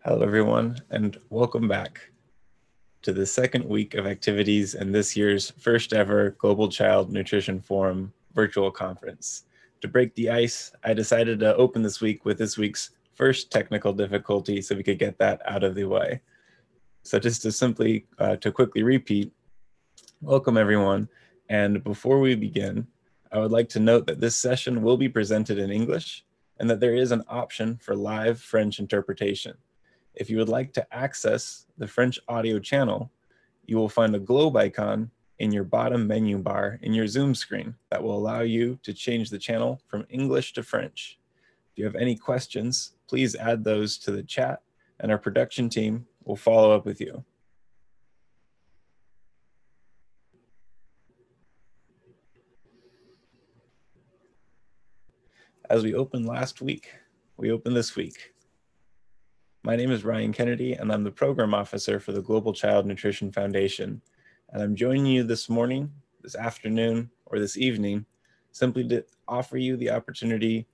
Hello, everyone, and welcome back to the second week of activities in this year's first ever Global Child Nutrition Forum virtual conference. To break the ice, I decided to open this week with this week's first technical difficulty so we could get that out of the way. So just to quickly repeat, welcome everyone. And before we begin, I would like to note that this session will be presented in English and that there is an option for live French interpretation. If you would like to access the French audio channel, you will find a globe icon in your bottom menu bar in your Zoom screen that will allow you to change the channel from English to French. If you have any questions, please add those to the chat and our production team will follow up with you. As we opened last week, we open this week. My name is Ryan Kennedy, and I'm the Program Officer for the Global Child Nutrition Foundation. And I'm joining you this morning, this afternoon, or this evening, simply to offer you the opportunity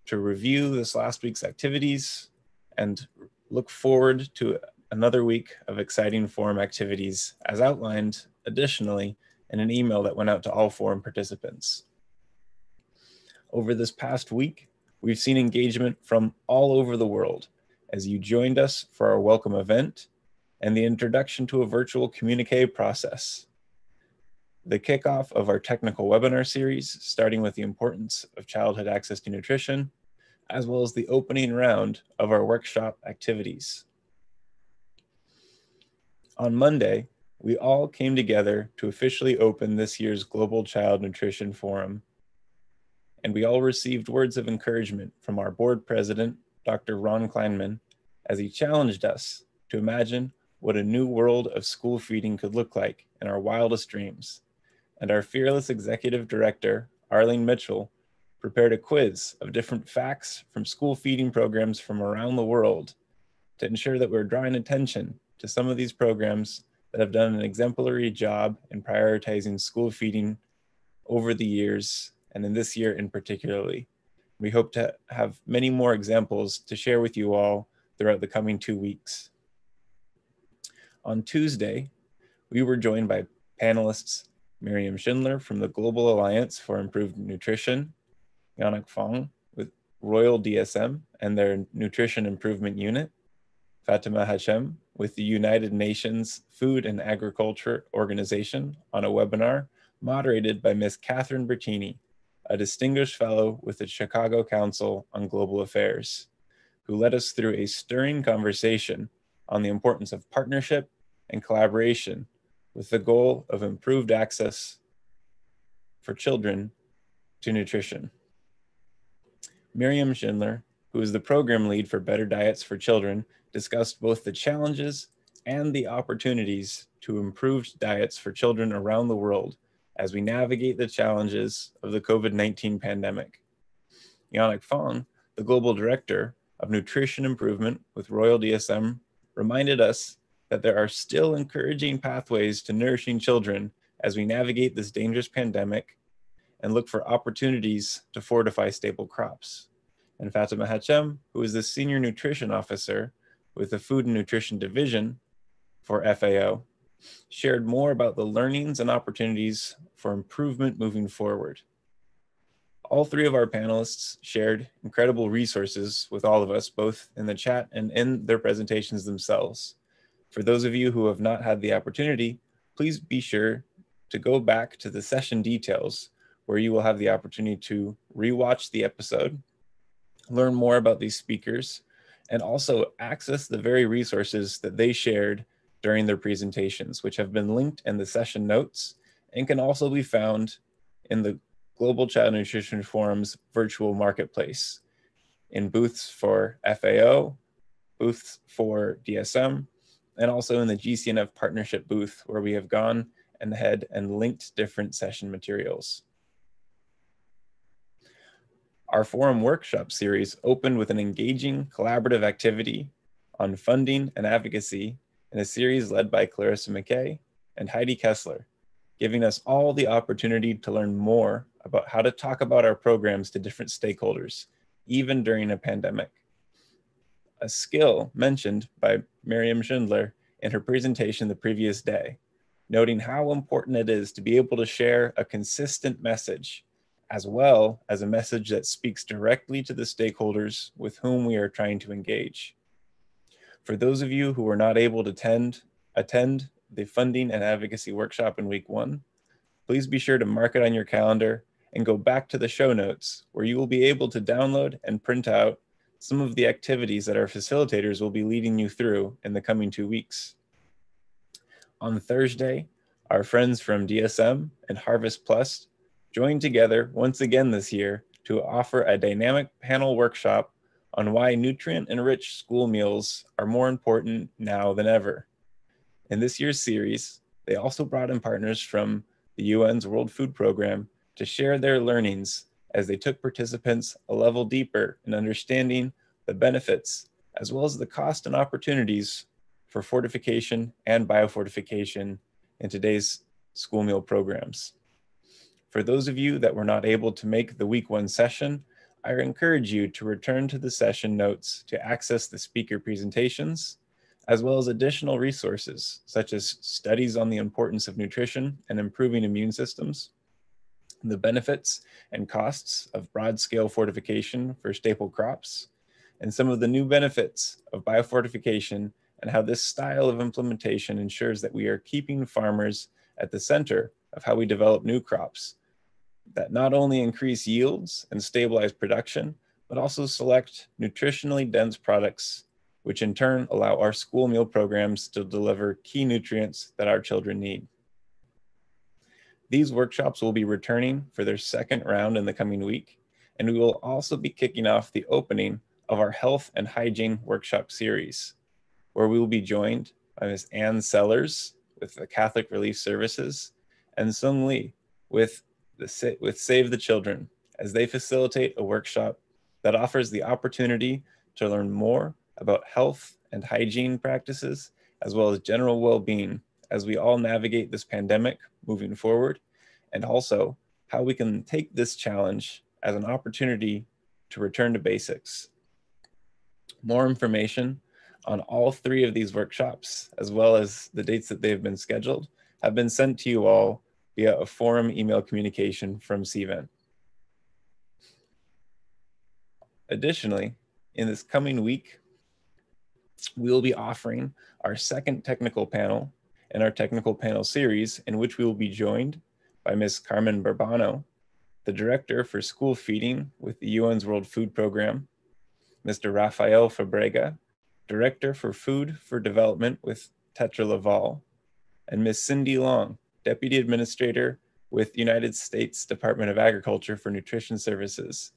to review this last week's activities and look forward to another week of exciting forum activities as outlined additionally in an email that went out to all forum participants. Over this past week, we've seen engagement from all over the world as you joined us for our welcome event and the introduction to a virtual communique process. The kickoff of our technical webinar series, starting with the importance of childhood access to nutrition, as well as the opening round of our workshop activities. On Monday, we all came together to officially open this year's Global Child Nutrition Forum. And we all received words of encouragement from our board president, Dr. Ron Kleinman, as he challenged us to imagine what a new world of school feeding could look like in our wildest dreams. And our fearless executive director, Arlene Mitchell, prepared a quiz of different facts from school feeding programs from around the world to ensure that we're drawing attention to some of these programs that have done an exemplary job in prioritizing school feeding over the years, and in this year in particularly. We hope to have many more examples to share with you all throughout the coming 2 weeks. On Tuesday, we were joined by panelists Miriam Schindler from the Global Alliance for Improved Nutrition, Yannick Fong with Royal DSM and their Nutrition Improvement Unit, Fatima Hachem with the United Nations Food and Agriculture Organization on a webinar moderated by Ms. Catherine Bertini, a distinguished fellow with the Chicago Council on Global Affairs, who led us through a stirring conversation on the importance of partnership and collaboration with the goal of improved access for children to nutrition. Miriam Schindler, who is the program lead for Better Diets for Children, discussed both the challenges and the opportunities to improve diets for children around the world as we navigate the challenges of the COVID-19 pandemic. Yannick Fong, the Global Director of Nutrition Improvement with Royal DSM, reminded us that there are still encouraging pathways to nourishing children as we navigate this dangerous pandemic and look for opportunities to fortify staple crops. And Fatima Hachem, who is the Senior Nutrition Officer with the Food and Nutrition Division for FAO, shared more about the learnings and opportunities for improvement moving forward. All three of our panelists shared incredible resources with all of us, both in the chat and in their presentations themselves. For those of you who have not had the opportunity, please be sure to go back to the session details where you will have the opportunity to rewatch the episode, learn more about these speakers, and also access the very resources that they shared during their presentations, which have been linked in the session notes and can also be found in the Global Child Nutrition Forum's virtual marketplace in booths for FAO, booths for DSM, and also in the GCNF partnership booth where we have gone ahead and linked different session materials. Our forum workshop series opened with an engaging collaborative activity on funding and advocacy in a series led by Clarissa McKay and Heidi Kessler, giving us all the opportunity to learn more about how to talk about our programs to different stakeholders, even during a pandemic. a skill mentioned by Miriam Schindler in her presentation the previous day, noting how important it is to be able to share a consistent message, as well as a message that speaks directly to the stakeholders with whom we are trying to engage. For those of you who were not able to attend the funding and advocacy workshop in week 1, please be sure to mark it on your calendar and go back to the show notes where you will be able to download and print out some of the activities that our facilitators will be leading you through in the coming 2 weeks. On Thursday, our friends from DSM and Harvest Plus joined together once again this year to offer a dynamic panel workshop on why nutrient-enriched school meals are more important now than ever. In this year's series, they also brought in partners from the UN's World Food Program to share their learnings as they took participants a level deeper in understanding the benefits as well as the cost and opportunities for fortification and biofortification in today's school meal programs. For those of you that were not able to make the week 1 session, I encourage you to return to the session notes to access the speaker presentations, as well as additional resources, such as studies on the importance of nutrition and improving immune systems, the benefits and costs of broad-scale fortification for staple crops, and some of the new benefits of biofortification and how this style of implementation ensures that we are keeping farmers at the center of how we develop new crops that not only increase yields and stabilize production, but also select nutritionally dense products, which in turn allow our school meal programs to deliver key nutrients that our children need. These workshops will be returning for their second round in the coming week, and we will also be kicking off the opening of our health and hygiene workshop series, where we will be joined by Ms. Ann Sellers with the Catholic Relief Services and Sung Lee with Save the Children, as they facilitate a workshop that offers the opportunity to learn more about health and hygiene practices, as well as general well-being as we all navigate this pandemic moving forward, and also how we can take this challenge as an opportunity to return to basics. More information on all 3 of these workshops, as well as the dates that they've been scheduled, have been sent to you all via a forum email communication from CVent. Additionally, in this coming week, we will be offering our second technical panel in our technical panel series, in which we will be joined by Ms. Carmen Bourbano, the Director for School Feeding with the UN's World Food Program, Mr. Rafael Fabrega, Director for Food for Development with Tetra Laval, and Ms. Cindy Long, Deputy Administrator with the United States Department of Agriculture for Nutrition Services,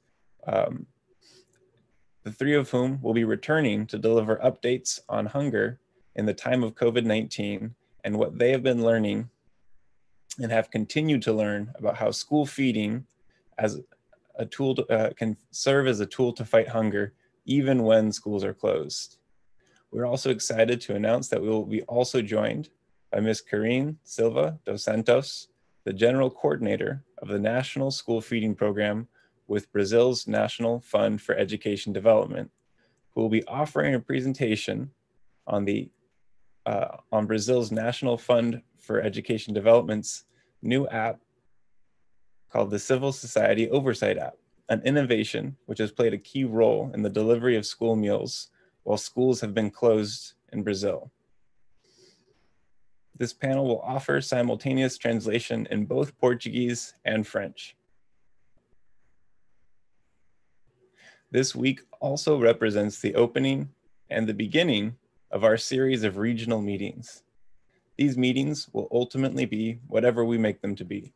the 3 of whom will be returning to deliver updates on hunger in the time of COVID-19 and what they have been learning and have continued to learn about how school feeding as a tool can serve as a tool to fight hunger even when schools are closed. We're also excited to announce that we will be also joined by Ms. Karine Silva dos Santos, the General Coordinator of the National School Feeding Program with Brazil's National Fund for Education Development, who will be offering a presentation on Brazil's National Fund for Education Development's new app called the Civil Society Oversight App, an innovation which has played a key role in the delivery of school meals while schools have been closed in Brazil. This panel will offer simultaneous translation in both Portuguese and French. This week also represents the opening and the beginning of our series of regional meetings. These meetings will ultimately be whatever we make them to be.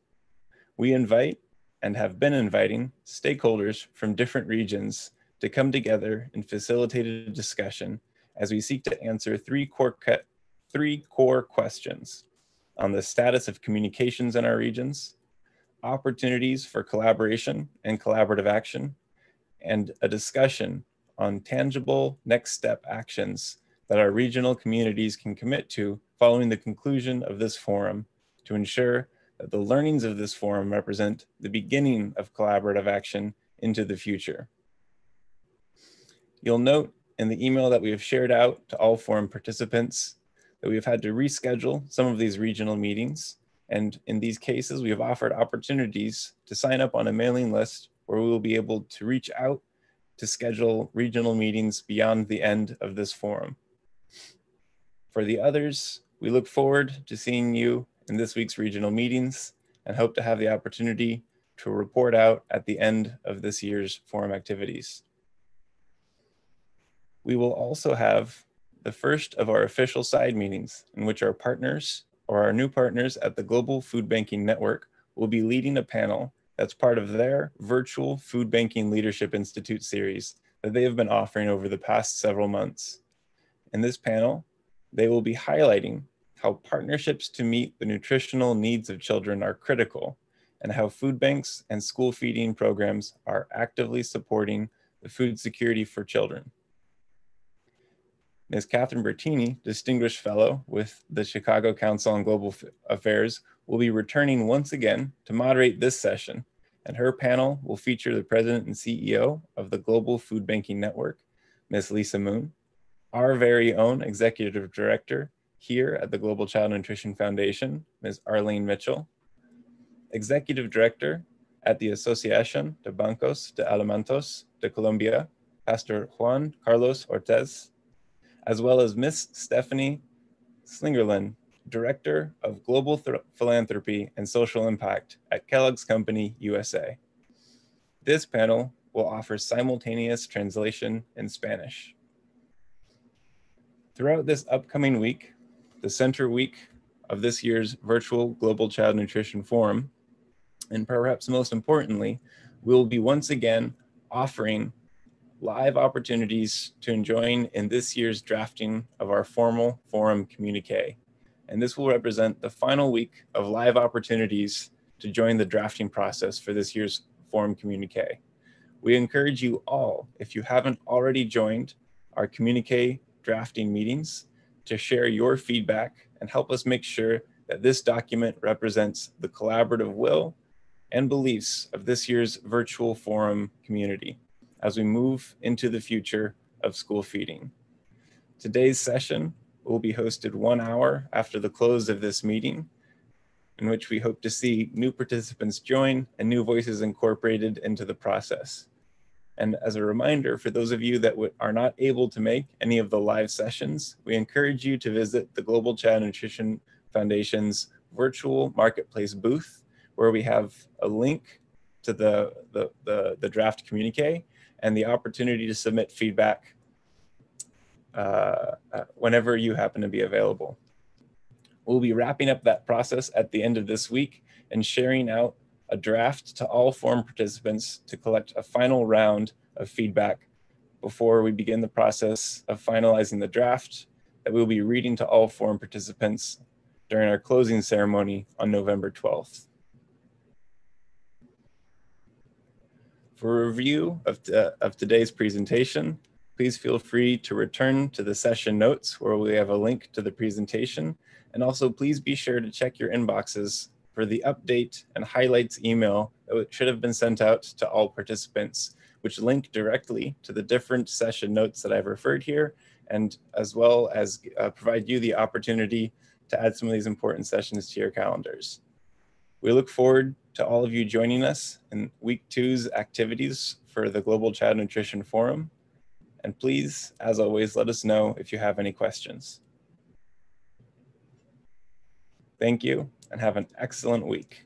We invite and have been inviting stakeholders from different regions to come together in facilitated discussion as we seek to answer three core questions on the status of communications in our regions, opportunities for collaboration and collaborative action, and a discussion on tangible next step actions that our regional communities can commit to following the conclusion of this forum to ensure that the learnings of this forum represent the beginning of collaborative action into the future. You'll note in the email that we have shared out to all forum participants that we have had to reschedule some of these regional meetings. And in these cases, we have offered opportunities to sign up on a mailing list where we will be able to reach out to schedule regional meetings beyond the end of this forum. For the others, we look forward to seeing you in this week's regional meetings and hope to have the opportunity to report out at the end of this year's forum activities. We will also have the first of our official side meetings in which our partners or our new partners at the Global Food Banking Network will be leading a panel that's part of their virtual Food Banking Leadership Institute series that they have been offering over the past several months. In this panel, they will be highlighting how partnerships to meet the nutritional needs of children are critical and how food banks and school feeding programs are actively supporting the food security for children. Ms. Catherine Bertini, Distinguished Fellow with the Chicago Council on Global Affairs, will be returning once again to moderate this session, and her panel will feature the President and CEO of the Global Food Banking Network, Ms. Lisa Moon, our very own Executive Director here at the Global Child Nutrition Foundation, Ms. Arlene Mitchell, Executive Director at the Asociación de Bancos de Alimentos de Colombia, Pastor Juan Carlos Ortez, as well as Ms. Stephanie Slingerland, Director of Global Philanthropy and Social Impact at Kellogg's Company, USA. This panel will offer simultaneous translation in Spanish. Throughout this upcoming week, the center week of this year's virtual Global Child Nutrition Forum, and perhaps most importantly, we'll be once again offering live opportunities to join in this year's drafting of our formal forum communique. And this will represent the final week of live opportunities to join the drafting process for this year's forum communique. We encourage you all, if you haven't already joined our communique drafting meetings, to share your feedback and help us make sure that this document represents the collaborative will and beliefs of this year's virtual forum community as we move into the future of school feeding. Today's session will be hosted 1 hour after the close of this meeting, in which we hope to see new participants join and new voices incorporated into the process. And as a reminder, for those of you that are not able to make any of the live sessions, we encourage you to visit the Global Child Nutrition Foundation's virtual marketplace booth, where we have a link to the draft communique and the opportunity to submit feedback whenever you happen to be available. We'll be wrapping up that process at the end of this week and sharing out a draft to all forum participants to collect a final round of feedback before we begin the process of finalizing the draft that we'll be reading to all forum participants during our closing ceremony on November 12th. For a review of today's presentation, please feel free to return to the session notes where we have a link to the presentation. And also please be sure to check your inboxes for the update and highlights email that should have been sent out to all participants, which link directly to the different session notes that I've referred here, and as well as provide you the opportunity to add some of these important sessions to your calendars. We look forward to all of you joining us in week 2's activities for the Global Child Nutrition Forum. And please, as always, let us know if you have any questions. Thank you and have an excellent week.